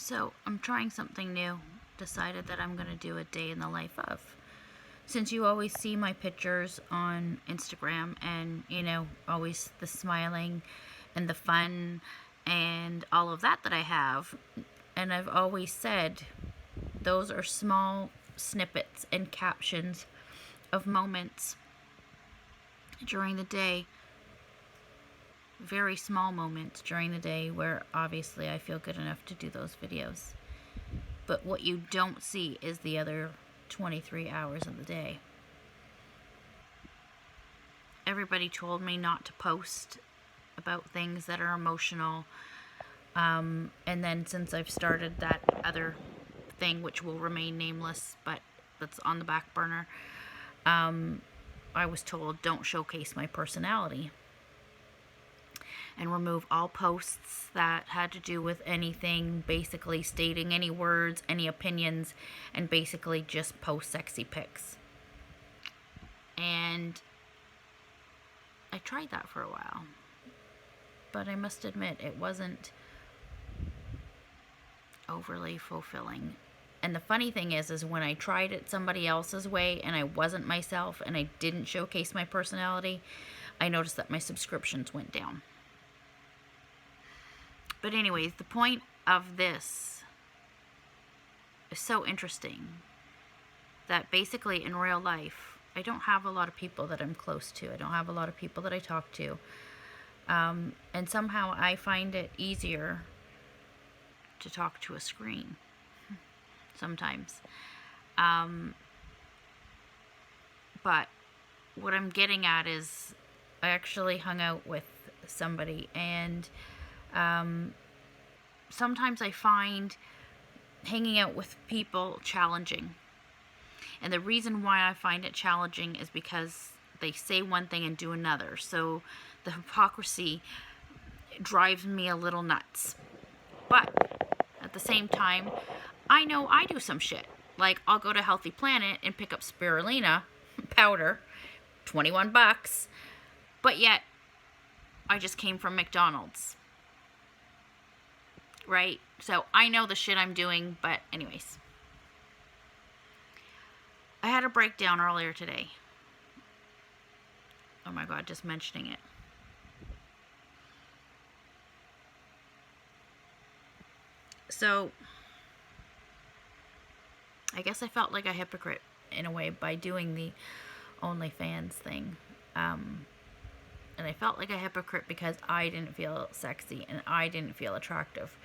So I'm trying something new. Decided that I'm going to do a day in the life of. Since you always see my pictures on Instagram and, always the smiling and the fun and all of that I have, and I've always said those are small snippets and captions of moments during the day, very small moments during the day where obviously I feel good enough to do those videos. But what you don't see is the other 23 hours of the day. Everybody told me not to post about things that are emotional. And then since I've started that other thing, which will remain nameless, but that's on the back burner, I was told don't showcase my personality and remove all posts that had to do with anything, basically stating any words, any opinions, and basically just post sexy pics. And I tried that for a while, but I must admit it wasn't overly fulfilling. And the funny thing is when I tried it somebody else's way and I wasn't myself and I didn't showcase my personality, I noticed that my subscriptions went down. But anyways, the point of this is so interesting that basically in real life, I don't have a lot of people that I'm close to. I don't have a lot of people that I talk to. And somehow I find it easier to talk to a screen sometimes. But what I'm getting at is I actually hung out with somebody, and sometimes I find hanging out with people challenging. And the reason why I find it challenging is because they say one thing and do another. So the hypocrisy drives me a little nuts. But at the same time, I know I do some shit. Like I'll go to Healthy Planet and pick up spirulina powder, $21, but yet I just came from McDonald's. Right? So I know the shit I'm doing, but anyways. I had a breakdown earlier today. Oh my God, just mentioning it. So, I guess I felt like a hypocrite in a way by doing the OnlyFans thing. And I felt like a hypocrite because I didn't feel sexy and I didn't feel attractive.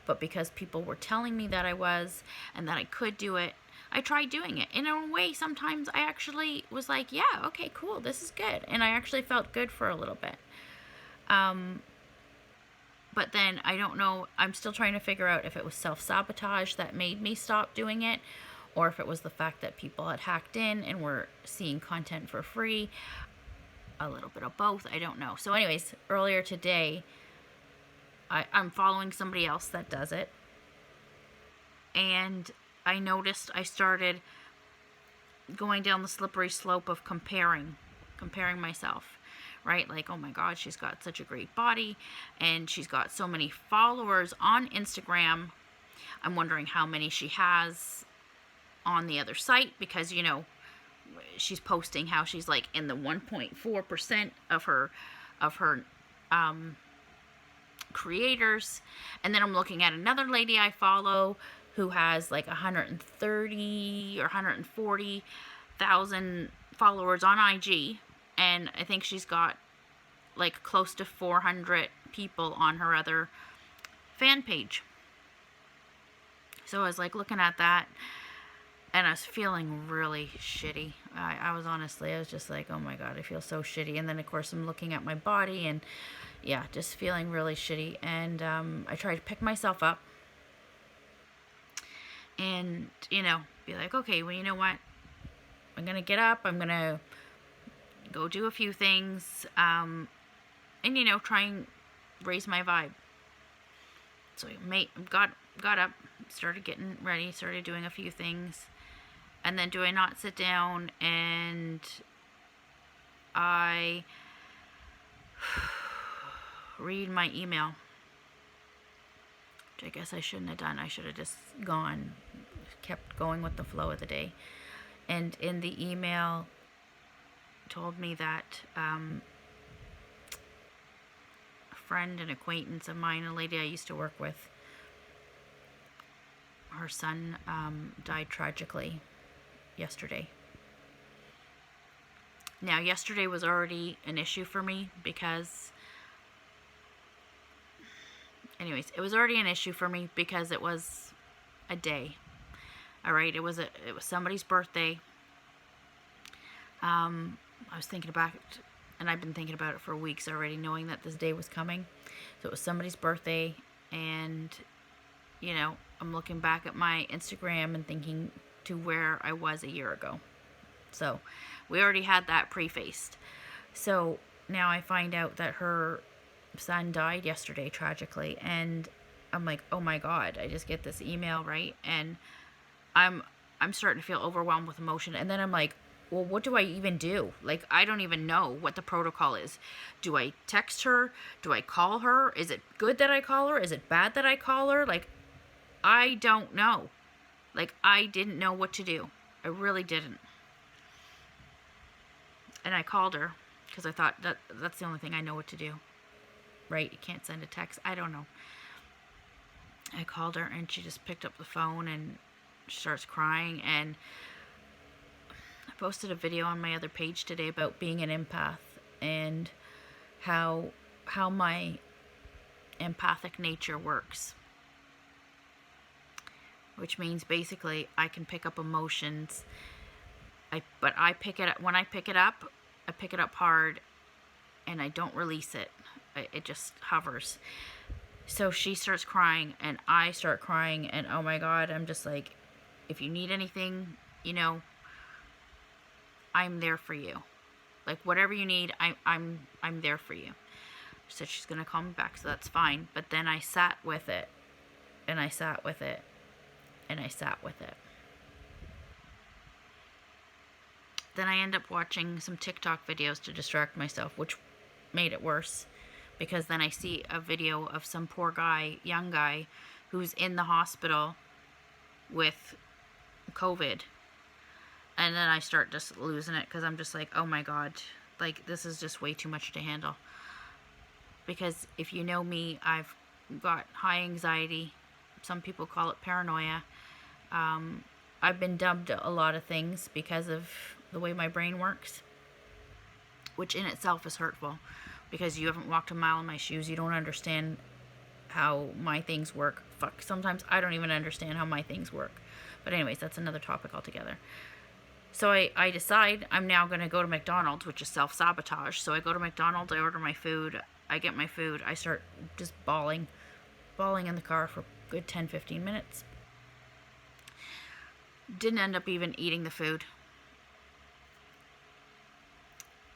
But because people were telling me that I was and that I could do it, I tried doing it. In a way, sometimes I actually was like, yeah, okay, cool, this is good. And I actually felt good for a little bit. But then I don't know, I'm still trying to figure out if it was self-sabotage that made me stop doing it, or if it was the fact that people had hacked in and were seeing content for free. A little bit of both, I don't know. So anyways, earlier today, I'm following somebody else that does it. And I noticed I started going down the slippery slope of comparing myself. Right? Like, oh my God, she's got such a great body and she's got so many followers on Instagram. I'm wondering how many she has on the other site because, she's posting how she's like in the 1.4% of her creators. And then I'm looking at another lady I follow who has like 130 or 140,000 followers on IG. And I think she's got like close to 400 people on her other fan page. So I was like looking at that and I was feeling really shitty. I was just like, oh my God, I feel so shitty. And then of course I'm looking at my body and yeah, just feeling really shitty. And I tried to pick myself up and, be like, okay, well, you know what? I'm going to get up. I'm going to go do a few things, and try and raise my vibe. So I got up, started getting ready, started doing a few things, and then do I not sit down and I read my email which I guess I shouldn't have done. I should have just gone, kept going with the flow of the day. And in the email told me that a friend and acquaintance of mine, a lady I used to work with, her son died tragically yesterday. Now, yesterday was already an issue for me because, anyways, it was already an issue for me because it was a day. All right, it was somebody's birthday. I was thinking about it, and I've been thinking about it for weeks already, knowing that this day was coming. So it was somebody's birthday, and you know, I'm looking back at my Instagram and thinking to where I was a year ago. So we already had that prefaced. So now I find out that her son died yesterday tragically, and I'm like, oh my God, I just get this email, right? And I'm starting to feel overwhelmed with emotion. And then I'm like, well, what do I even do? Like, I don't even know what the protocol is. Do I text her? Do I call her? Is it good that I call her? Is it bad that I call her? Like, I don't know. Like, I didn't know what to do. I really didn't. And I called her because I thought that's the only thing I know what to do. Right? You can't send a text. I don't know. I called her and she just picked up the phone and she starts crying. And I posted a video on my other page today about being an empath and how my empathic nature works. Which means basically I can pick up emotions. But I pick it up. When I pick it up hard, and I don't release it. It just hovers. So she starts crying, and I start crying, and oh my God, I'm just like, if you need anything, you know, I'm there for you. Like, whatever you need, I'm there for you. She said she's gonna call me back, so that's fine. But then I sat with it, and I sat with it, and I sat with it. Then I end up watching some TikTok videos to distract myself, which made it worse. Because then I see a video of some poor guy, young guy, who's in the hospital with COVID. And then I start just losing it because I'm just like, oh my God, like, this is just way too much to handle. Because if you know me, I've got high anxiety. Some people call it paranoia. I've been dubbed a lot of things because of the way my brain works, which in itself is hurtful because you haven't walked a mile in my shoes. You don't understand how my things work. Fuck, sometimes I don't even understand how my things work. But anyways, that's another topic altogether. So I decide I'm now going to go to McDonald's, which is self-sabotage. So I go to McDonald's, I order my food, I get my food, I start just bawling in the car for a good 10-15 minutes. Didn't end up even eating the food.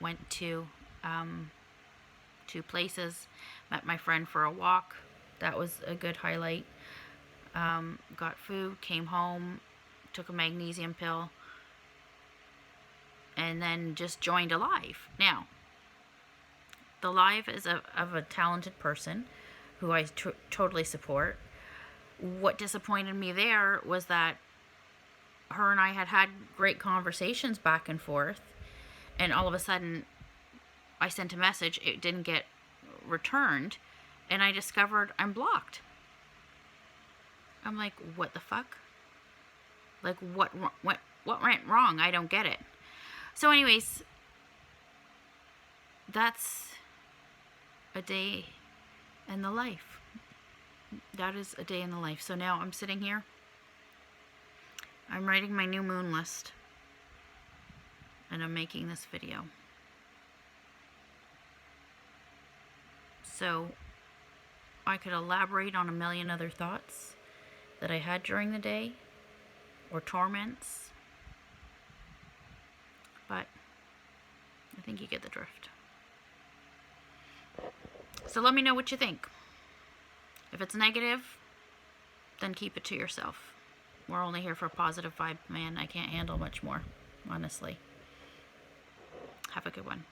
Went to 2 places, met my friend for a walk. That was a good highlight. Got food, came home, took a magnesium pill, and then just joined Alive. Now, the Alive is of a talented person who I totally support. What disappointed me there was that her and I had great conversations back and forth, and all of a sudden I sent a message, it didn't get returned, and I discovered I'm blocked. I'm like, what the fuck? Like, what went wrong? I don't get it. So anyways, that's a day in the life. That is a day in the life. So now I'm sitting here, I'm writing my new moon list, and I'm making this video. So I could elaborate on a million other thoughts that I had during the day, or torments, but I think you get the drift. So let me know what you think. If it's negative, then keep it to yourself. We're only here for a positive vibe, man. I can't handle much more, honestly. Have a good one.